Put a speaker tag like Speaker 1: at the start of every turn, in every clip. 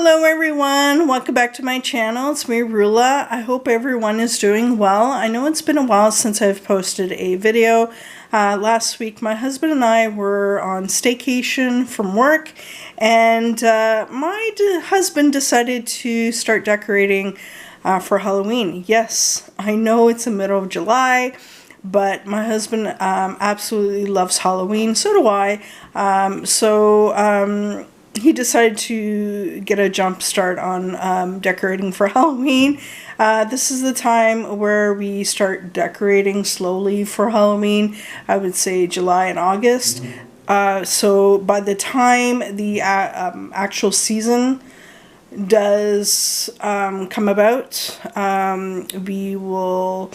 Speaker 1: Hello everyone, welcome back to my channel. It's me, Rula. I hope everyone is doing well. I know it's been a while since I've posted a video. Last week my husband and I were on staycation from work, and my husband decided to start decorating for Halloween. Yes, I know it's the middle of July, but my husband absolutely loves Halloween. So do I. He decided to get a jump start on decorating for Halloween. This is the time where we start decorating slowly for Halloween. I would say July and August. So by the time the actual season does come about, we will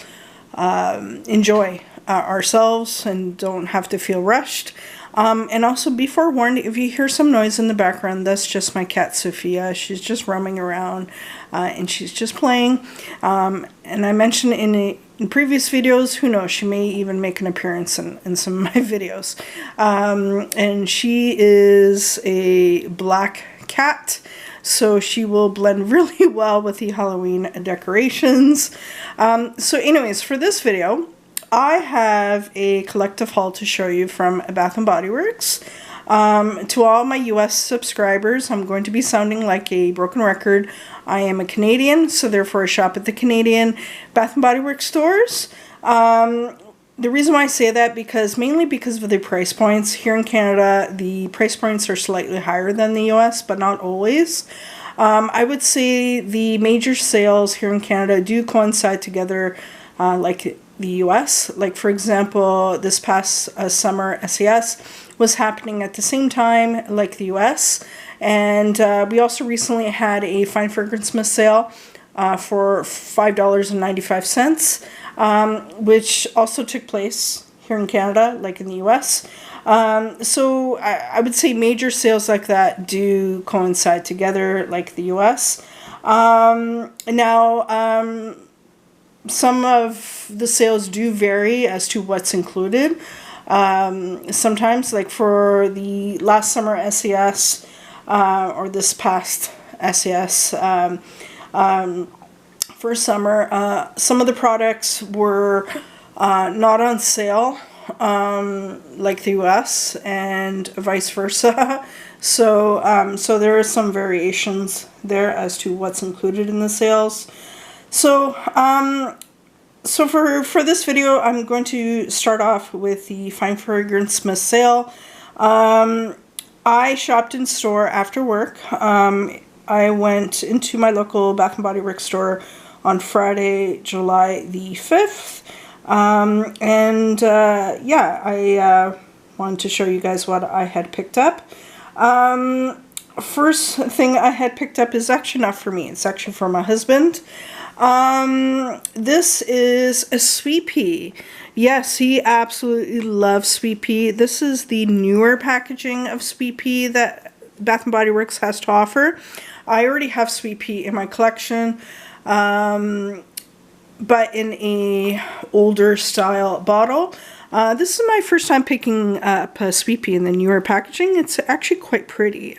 Speaker 1: enjoy ourselves and don't have to feel rushed. And also be forewarned, if you hear some noise in the background, that's just my cat Sophia. She's just roaming around and she's just playing. And I mentioned in previous videos, who knows, she may even make an appearance in some of my videos. And she is a black cat, so she will blend really well with the Halloween decorations. So anyways, for this video, I have a collective haul to show you from Bath & Body Works. To all my US subscribers, I'm going to be sounding like a broken record. I am a Canadian, so therefore I shop at the Canadian Bath & Body Works stores. The reason why I say that, mainly because of the price points. Here in Canada, the price points are slightly higher than the US, but not always. I would say the major sales here in Canada do coincide together like the US. Like, for example, this past summer, SES was happening at the same time like the US. And we also recently had a fine fragrance mist sale for $5.95, which also took place here in Canada like in the US. So I would say major sales like that do coincide together like the US. Some of the sales do vary as to what's included. Sometimes, like for the last summer SES or this past SES for summer, some of the products were not on sale like the US and vice versa. So there are some variations there as to what's included in the sales. So for this video, I'm going to start off with the Fine Fragrance Mist sale. I shopped in store after work. I went into my local Bath & Body Works store on Friday, July the 5th. I wanted to show you guys what I had picked up. First thing I had picked up is actually not for me. It's actually for my husband. This is a sweet pea. Yes, he absolutely loves sweet pea. This is the newer packaging of sweet pea that Bath & Body Works has to offer. I already have sweet pea in my collection, but in a older style bottle. This is my first time picking up a sweet pea in the newer packaging. It's actually quite pretty.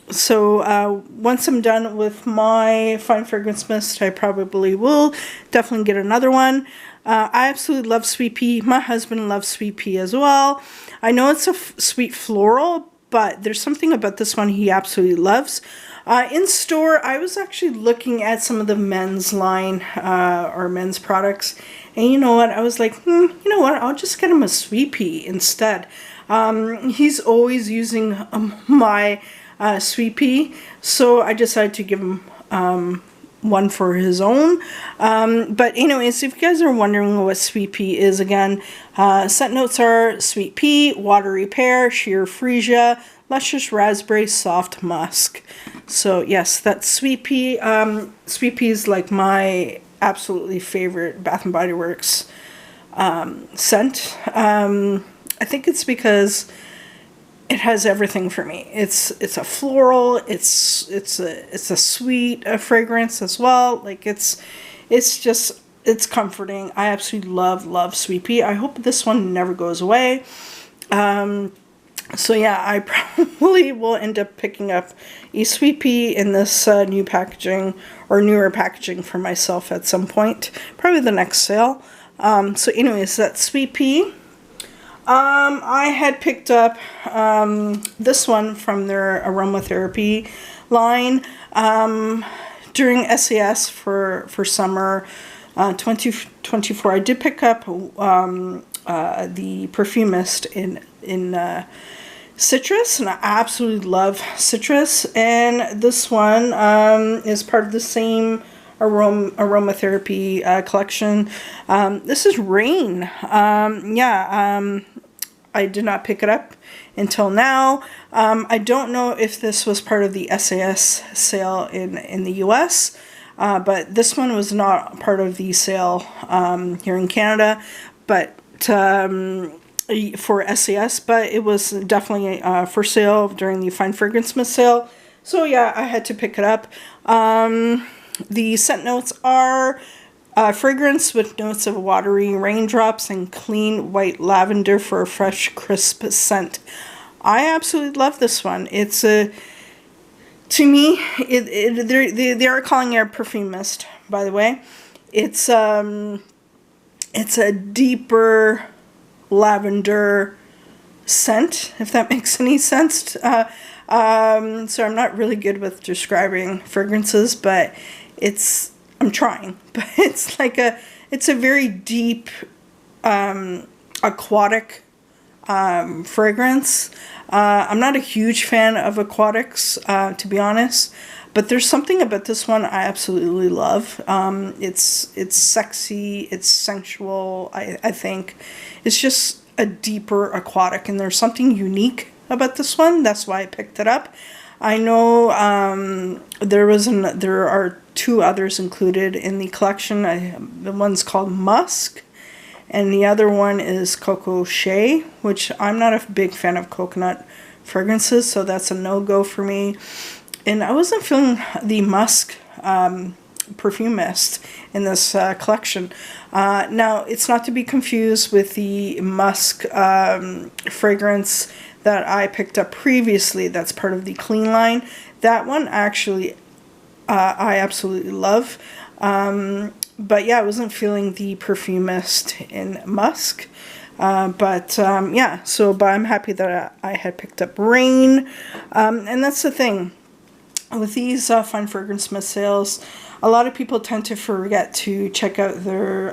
Speaker 1: So once I'm done with my Fine Fragrance Mist, I probably will definitely get another one. I absolutely love sweet pea. My husband loves sweet pea as well. I know it's a sweet floral, but there's something about this one he absolutely loves. In store, I was actually looking at some of the men's line or men's products, and you know what? I was like, you know what? I'll just get him a sweet pea instead. He's always using my sweet pea, so I decided to give him one for his own. But anyways, if you guys are wondering what sweet pea is, again, scent notes are sweet pea, watery pear, sheer freesia, luscious raspberry, soft musk. So yes, that's sweet pea. Sweet pea is like my absolutely favorite Bath & Body Works scent. I think it's because it has everything for me. It's a floral. It's a sweet fragrance as well. Like it's comforting. I absolutely love sweet pea. I hope this one never goes away. So yeah, I probably will end up picking up a sweet pea in this new packaging or newer packaging for myself at some point, probably the next sale. So anyways, that sweet pea. I had picked up this one from their aromatherapy line during SAS for summer 2024. I did pick up the Perfumist in citrus, and I absolutely love citrus. And this one is part of the same aromatherapy collection. This is Rain. I did not pick it up until now. I don't know if this was part of the SAS sale in the US, but this one was not part of the sale here in Canada, but for SAS, but it was definitely for sale during the Fine Fragrance Mist sale. So yeah, I had to pick it up. The scent notes are fragrance with notes of watery raindrops and clean white lavender for a fresh, crisp scent. I absolutely love this one. It's a, to me, they are calling it a perfumist, by the way. It's a deeper lavender scent, if that makes any sense. So I'm not really good with describing fragrances, but I'm trying. But it's a very deep, aquatic fragrance. I'm not a huge fan of aquatics, to be honest. But there's something about this one I absolutely love. It's sexy, it's sensual, I think. It's just a deeper aquatic, and there's something unique about this one. That's why I picked it up. I know there are two others included in the collection. The one's called Musk, and the other one is Coco Shea, which I'm not a big fan of coconut fragrances, so that's a no-go for me. And I wasn't feeling the musk perfume mist in this collection. Now, it's not to be confused with the musk fragrance that I picked up previously. That's part of the Clean line. That one, actually, I absolutely love. But yeah, I wasn't feeling the perfume mist in musk. But I'm happy that I had picked up Rain. And that's the thing. With these Fine Fragrance Mist sales, a lot of people tend to forget to check out their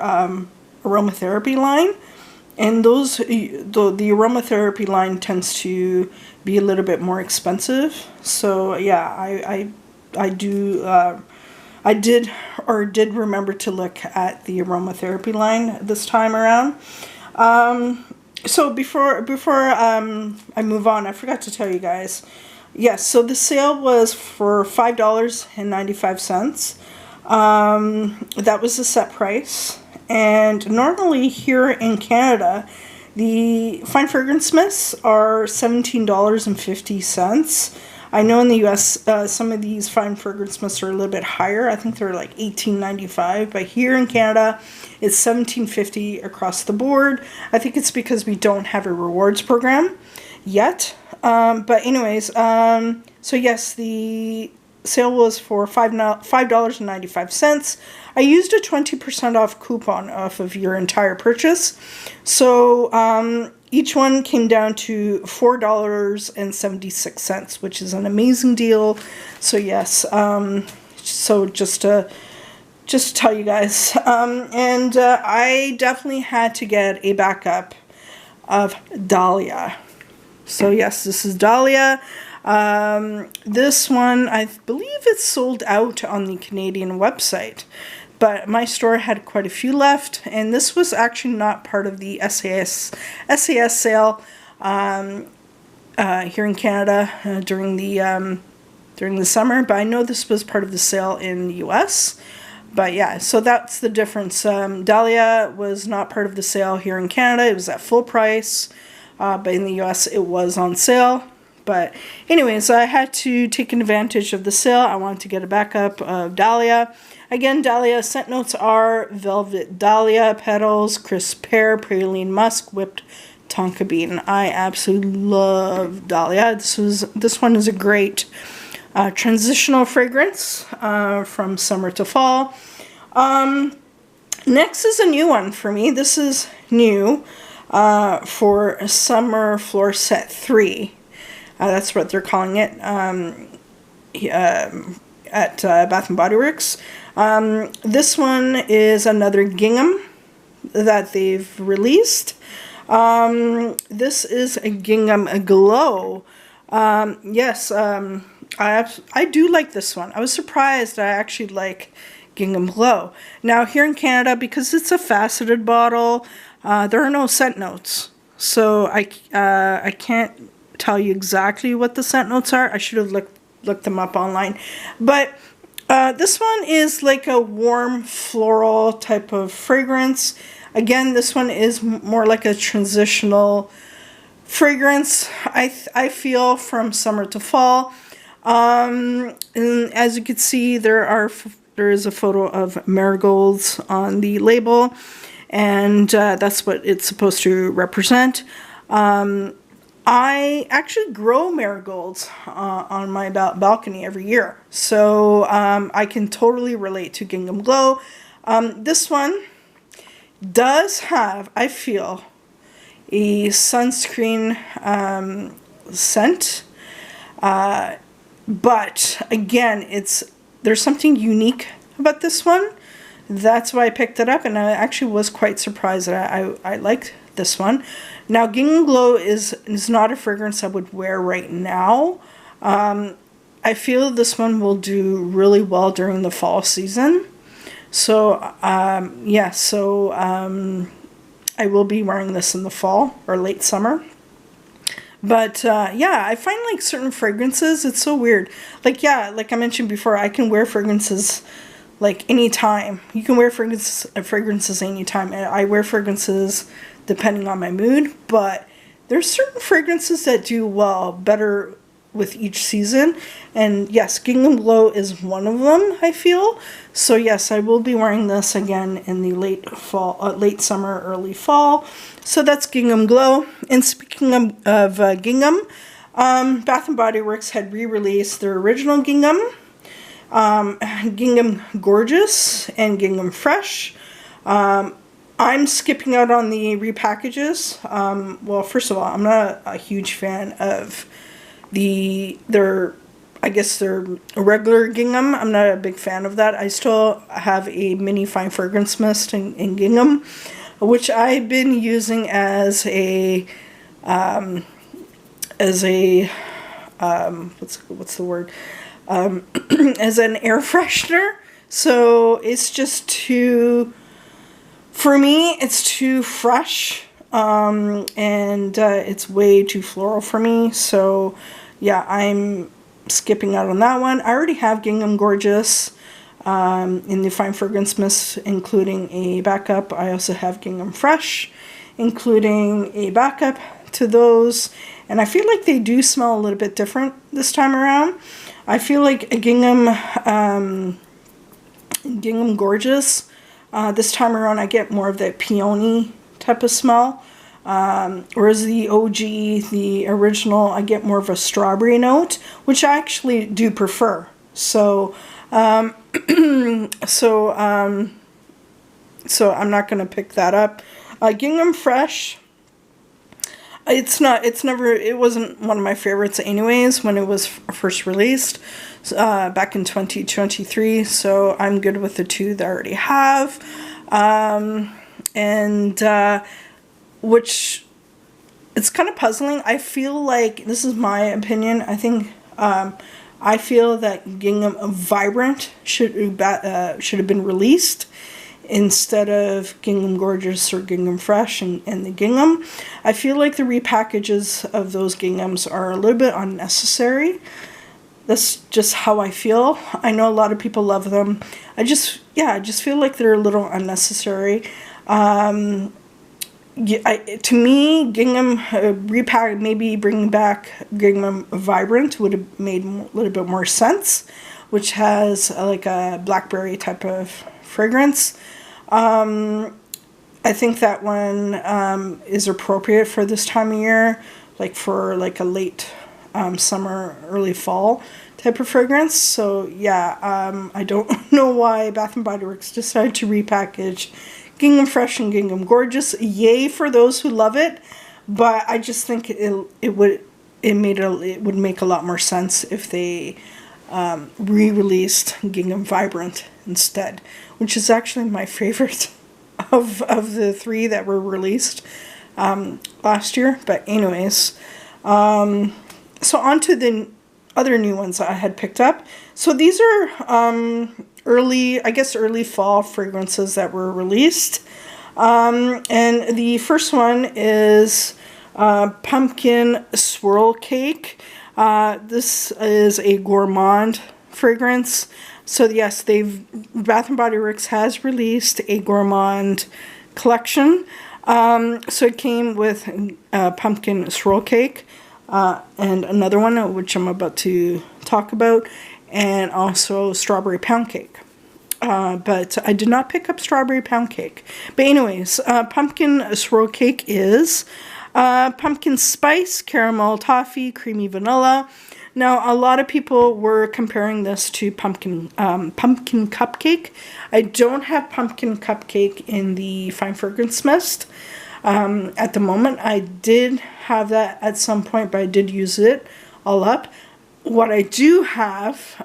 Speaker 1: aromatherapy line. And the aromatherapy line tends to be a little bit more expensive. So yeah, I did remember to look at the aromatherapy line this time around. So before I move on, I forgot to tell you guys. Yes, so the sale was for $5.95. That was the set price. And normally here in Canada, the Fine Fragrance Mists are $17.50. I know in the US, some of these Fine Fragrance Mists are a little bit higher. I think they're like $18.95. But here in Canada, it's $17.50 across the board. I think it's because we don't have a rewards program yet. But anyways, so yes, the sale was for $5.95. I used a 20% off coupon off of your entire purchase. So each one came down to $4.76, which is an amazing deal. So yes, so just to tell you guys, and I definitely had to get a backup of Dahlia. So yes, this is Dahlia. This one, I believe it's sold out on the Canadian website, but my store had quite a few left, and this was actually not part of the SAS sale here in Canada during the summer, but I know this was part of the sale in the US. But yeah, so that's the difference. Dahlia was not part of the sale here in Canada. It was at full price. But in the US, it was on sale. But anyways, I had to take advantage of the sale. I wanted to get a backup of Dahlia. Again, Dahlia scent notes are velvet dahlia petals, crisp pear, praline musk, whipped tonka bean. I absolutely love dahlia. This one is a great transitional fragrance from summer to fall. Next is a new one for me. This is new for Summer Floor Set 3. That's what they're calling it at Bath & Body Works. This one is another gingham that they've released. This is a Gingham Glow. Yes, I do like this one. I was surprised I actually like Gingham Glow. Now here in Canada, because it's a faceted bottle, there are no scent notes. So I can't tell you exactly what the scent notes are. I should have looked them up online. But this one is like a warm floral type of fragrance. Again, this one is more like a transitional fragrance, I feel, from summer to fall. And as you can see, there is a photo of marigolds on the label, and that's what it's supposed to represent. I actually grow marigolds on my balcony every year, so I can totally relate to Gingham Glow. This one does have, I feel, a sunscreen scent, but again, there's something unique about this one. That's why I picked it up, and I actually was quite surprised that I liked this one. Now, Gingham Glow is not a fragrance I would wear right now. I feel this one will do really well during the fall season. So, yeah, so I will be wearing this in the fall or late summer. But, yeah, I find, like, certain fragrances, it's so weird. Like, yeah, like I mentioned before, I can wear fragrances, like, anytime. You can wear fragrances anytime. I wear fragrances depending on my mood, but there's certain fragrances that do well better with each season, and yes, Gingham Glow is one of them, I feel. So yes, I will be wearing this again in the late summer, early fall. So that's Gingham Glow. And speaking of Gingham, Bath & Body Works had re-released their original Gingham, Gingham Gorgeous and Gingham Fresh. I'm skipping out on the repackages. Well, first of all, I'm not a huge fan of their regular gingham. I'm not a big fan of that. I still have a mini fine fragrance mist in gingham, which I've been using as a what's the word? As an air freshener. So it's just for me, it's too fresh, and it's way too floral for me. So yeah, I'm skipping out on that one. I already have Gingham Gorgeous in the fine fragrance mist, including a backup. I also have Gingham Fresh, including a backup to those. And I feel like they do smell a little bit different this time around. I feel like a Gingham Gorgeous, this time around I get more of that peony type of smell. Whereas the OG, the original, I get more of a strawberry note, which I actually do prefer. So, so I'm not going to pick that up. Gingham Fresh, it wasn't one of my favorites anyways when it was first released back in 2023. So I'm good with the two that I already have. Which it's kind of puzzling. I feel like, this is my opinion, I feel that Gingham Vibrant should have been released instead of Gingham Gorgeous or Gingham Fresh and the Gingham. I feel like the repackages of those Ginghams are a little bit unnecessary. That's just how I feel. I know a lot of people love them. I just feel like they're a little unnecessary. To me, Gingham repack, maybe bringing back Gingham Vibrant would have made a little bit more sense, which has like a blackberry type of fragrance. I think that one is appropriate for this time of year, like for like a late summer, early fall type of fragrance. So yeah, I don't know why Bath and Body Works decided to repackage Gingham Fresh and Gingham Gorgeous. Yay for those who love it, but I just think it would make a lot more sense if they re-released Gingham Vibrant instead, which is actually my favorite of the three that were released last year. But anyways, so on to the other new ones that I had picked up. So these are early fall fragrances that were released. And the first one is Pumpkin Swirl Cake. This is a gourmand fragrance. So yes, Bath and Body Works has released a gourmand collection. So it came with pumpkin swirl cake, and another one which I'm about to talk about, and also strawberry pound cake. But I did not pick up strawberry pound cake. But anyways, pumpkin swirl cake is pumpkin spice, caramel, toffee, creamy vanilla. Now, a lot of people were comparing this to pumpkin cupcake. I don't have pumpkin cupcake in the Fine Fragrance Mist at the moment. I did have that at some point, but I did use it all up. What I do have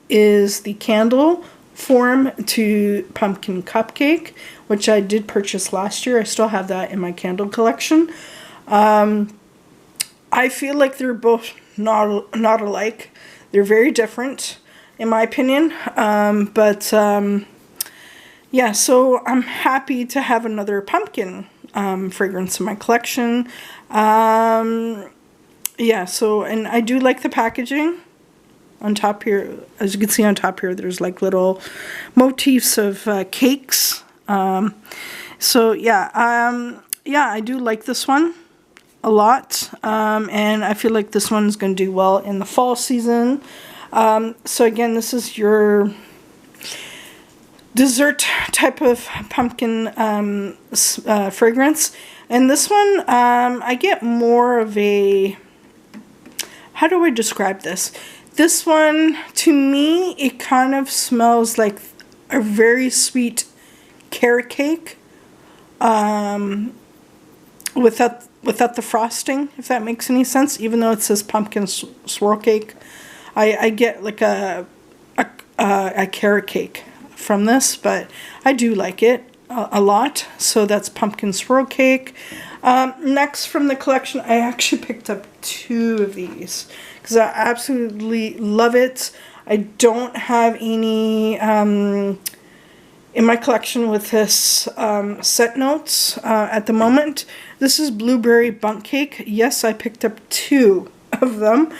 Speaker 1: is the candle form to pumpkin cupcake, which I did purchase last year. I still have that in my candle collection. I feel like they're both not alike. They're very different, in my opinion. Yeah, so I'm happy to have another pumpkin fragrance in my collection. Yeah, so, and I do like the packaging. On top here, as you can see on top here, there's like little motifs of cakes. So yeah, yeah, I do like this one a lot, and I feel like this one's going to do well in the fall season. So again, this is your dessert type of pumpkin fragrance, and this one I get more of a, how do I describe this? This one, to me, it kind of smells like a very sweet carrot cake, without the frosting, if that makes any sense. Even though it says pumpkin swirl cake, I get like a carrot cake from this, but I do like it a lot. So that's pumpkin swirl cake. Next from the collection, I actually picked up two of these because I absolutely love it. I don't have any in my collection with this set notes at the moment. This is Blueberry Bun Cake. Yes, I picked up two of them.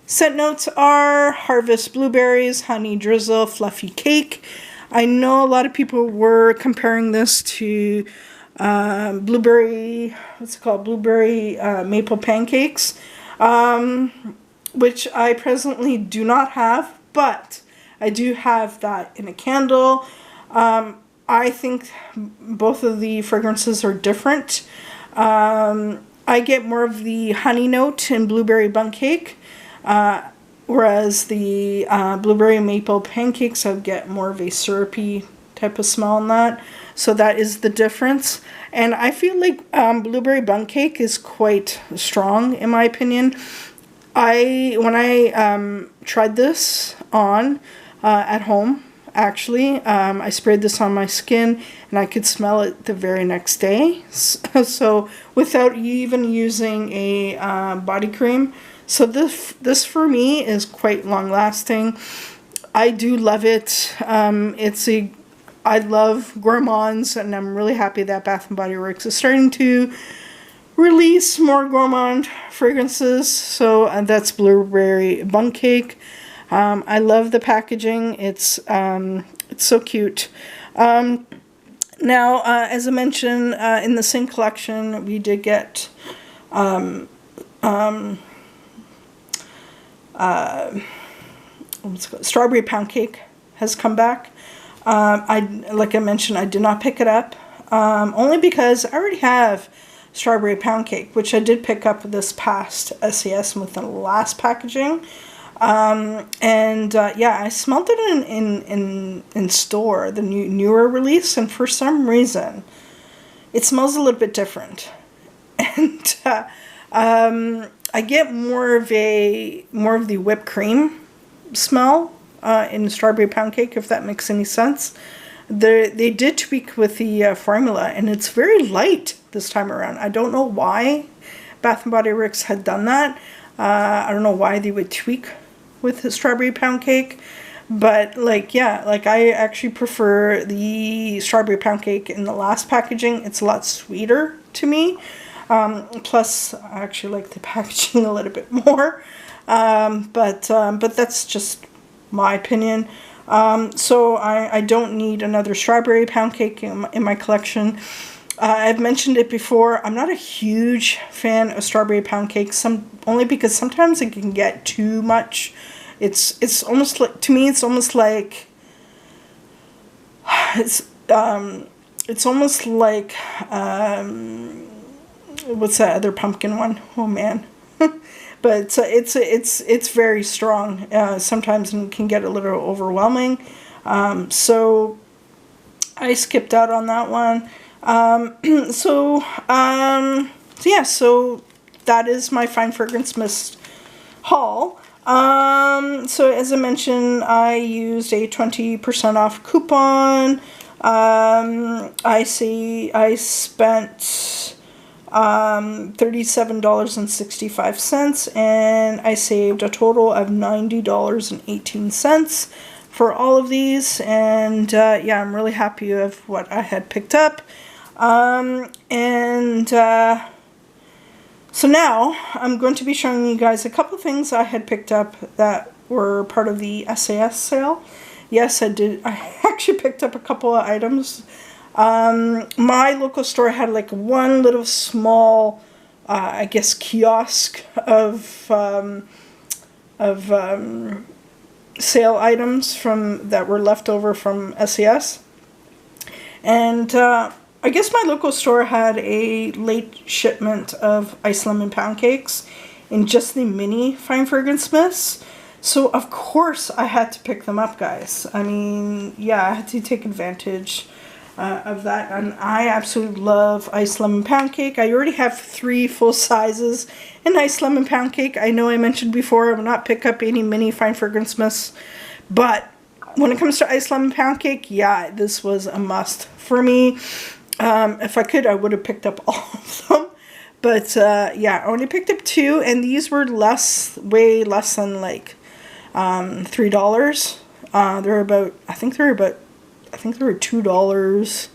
Speaker 1: Scent notes are harvest blueberries, honey drizzle, fluffy cake. I know a lot of people were comparing this to blueberry, what's it called? Blueberry maple pancakes, which I presently do not have, but I do have that in a candle. I think both of the fragrances are different. I get more of the honey note in Blueberry Bun Cake, whereas the blueberry maple pancakes, I get more of a syrupy type of smell in that. So that is the difference. And I feel like Blueberry Bun Cake is quite strong, in my opinion. When I tried this on at home, actually, I sprayed this on my skin and I could smell it the very next day. So without even using a body cream. So this for me is quite long lasting. I do love it. I love gourmands, and I'm really happy that Bath and Body Works is starting to release more gourmand fragrances. So that's Blueberry Bun Cake. I love the packaging. It's so cute. Now, as I mentioned, in the same collection, we did get Strawberry Pound Cake has come back. Like I mentioned, I did not pick it up, only because I already have strawberry pound cake, which I did pick up this past SES within the last packaging. Yeah, I smelled it in store, the newer release, and for some reason, it smells a little bit different. And I get more of the whipped cream smell in strawberry pound cake, if that makes any sense. They did tweak with the formula, and it's very light this time around. I don't know why Bath & Body Works had done that. I don't know why they would tweak with the strawberry pound cake. But, like, yeah, like, I actually prefer the strawberry pound cake in the last packaging. It's a lot sweeter to me. Plus, I actually like the packaging a little bit more. But that's just my opinion. So I don't need another strawberry pound cake in my collection. I've mentioned it before. I'm not a huge fan of strawberry pound cake. Only because sometimes it can get too much. It's almost like, to me, it's almost like what's that other pumpkin one? Oh man. But it's very strong. Sometimes it can get a little overwhelming. So I skipped out on that one. So yeah, so that is my Fine Fragrance Mist haul. So as I mentioned, I used a 20% off coupon. I spent $37.65, and I saved a total of $90.18 for all of these. And yeah, I'm really happy with what I had picked up. So now I'm going to be showing you guys a couple things I had picked up that were part of the SAS sale. Yes, I did. I actually picked up a couple of items. My local store had like one little small, I guess, kiosk of sale items that were left over from SES. And I guess my local store had a late shipment of ice lemon pound cakes in just the mini Fine Fragrance Mists. So of course I had to pick them up, guys. I mean, yeah, I had to take advantage of that. And I absolutely love ice lemon pound cake. I already have 3 full sizes in ice lemon pound cake. I know I mentioned before I will not pick up any mini Fine Fragrance Mists, but when it comes to ice lemon pound cake, yeah, this was a must for me. If I could, I would have picked up all of them. But yeah, I only picked up 2, and these were way less than like $3. They're about, I think they were $2,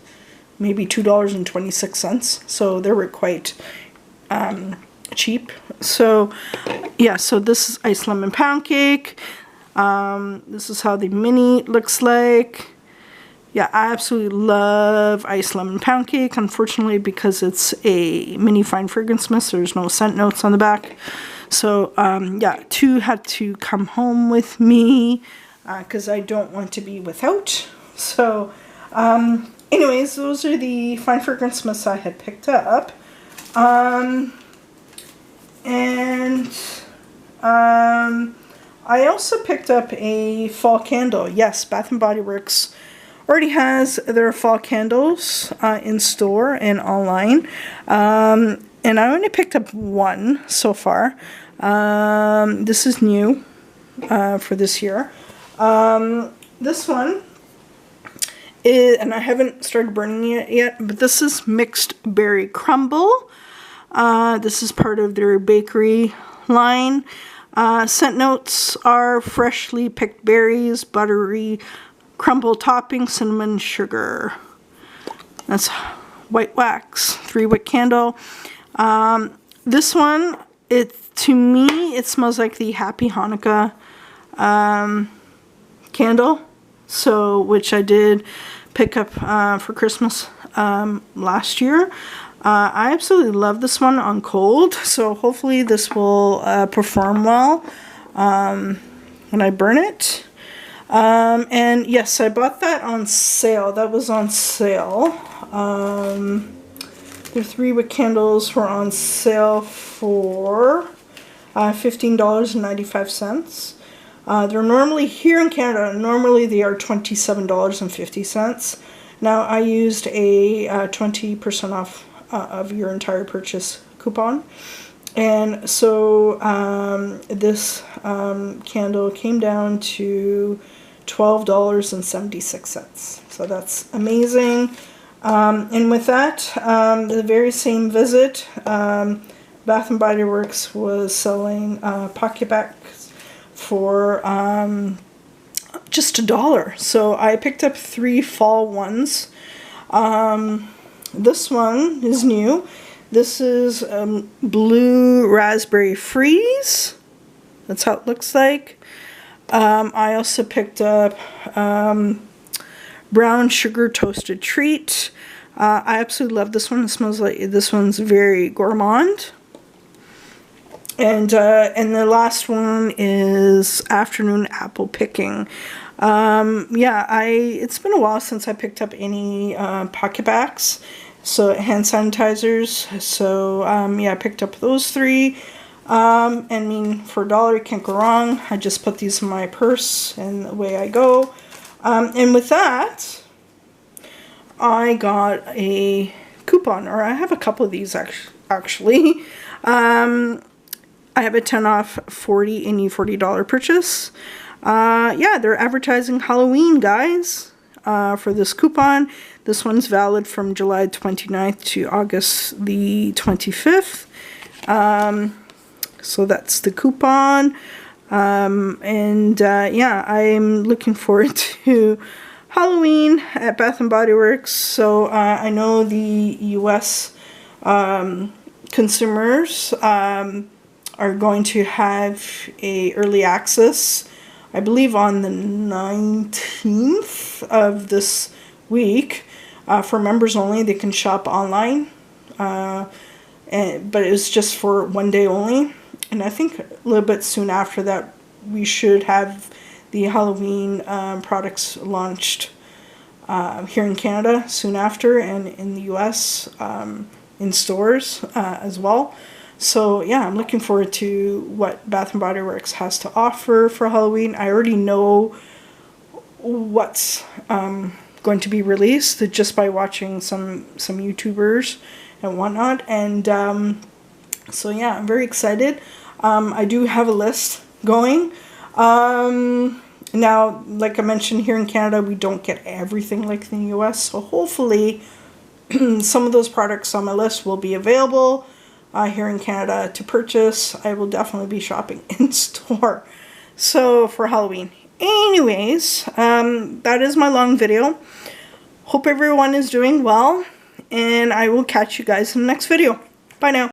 Speaker 1: maybe $2.26. So they were quite cheap. So yeah, so this is ice lemon pound cake. This is how the mini looks like. Yeah, I absolutely love ice lemon pound cake. Unfortunately, because it's a mini Fine Fragrance Mist, there's no scent notes on the back. So yeah, 2 had to come home with me because I don't want to be without. So anyways, those are the Fine Fragrance Mists I had picked up. I also picked up a fall candle. Yes, Bath & Body Works already has their fall candles in store and online. And I only picked up 1 so far. This is new for this year. This one is, and I haven't started burning it yet, but this is Mixed Berry Crumble. This is part of their bakery line. Scent notes are freshly picked berries, buttery crumble topping, cinnamon, sugar. That's white wax, 3-wick candle. This one, to me, it smells like the Happy Hanukkah candle. So, which I did pick up for Christmas last year. I absolutely love this one on cold. So hopefully this will perform well when I burn it. And yes, I bought that on sale. That was on sale. The 3-wick candles were on sale for $15.95. They're normally, here in Canada, normally they are $27.50. Now I used a 20% off of your entire purchase coupon. And so this candle came down to $12.76. So that's amazing. And with that, the very same visit, Bath & Body Works was selling pocket bags for just $1. So I picked up 3 fall ones. This one is new. This is Blue Raspberry Freeze. That's how it looks like. I also picked up Brown Sugar Toasted Treat. I absolutely love this one. It smells like, this one's very gourmand. And the last one is Afternoon Apple Picking. Yeah, it's been a while since I picked up any pocket bags, so hand sanitizers. So yeah, I picked up those 3. I mean, for $1 you can't go wrong. I just put these in my purse and away I go. And with that, I got a coupon, or I have a couple of these actually. I have a 10 off 40 any $40 purchase. Yeah, they're advertising Halloween, guys, for this coupon. This one's valid from July 29th to August the 25th. So that's the coupon. Yeah, I'm looking forward to Halloween at Bath & Body Works. So I know the US consumers are going to have a early access, I believe on the 19th of this week, for members only. They can shop online, but it's just for 1 day only. And I think a little bit soon after that, we should have the Halloween products launched here in Canada soon after, and in the US in stores as well. So yeah, I'm looking forward to what Bath & Body Works has to offer for Halloween. I already know what's going to be released just by watching some YouTubers and whatnot. And so yeah, I'm very excited. I do have a list going. Now, like I mentioned, here in Canada, we don't get everything like in the US. So hopefully some of those products on my list will be available here in Canada to purchase. I will definitely be shopping in store. So for Halloween. Anyways, that is my long video. Hope everyone is doing well, and I will catch you guys in the next video. Bye now.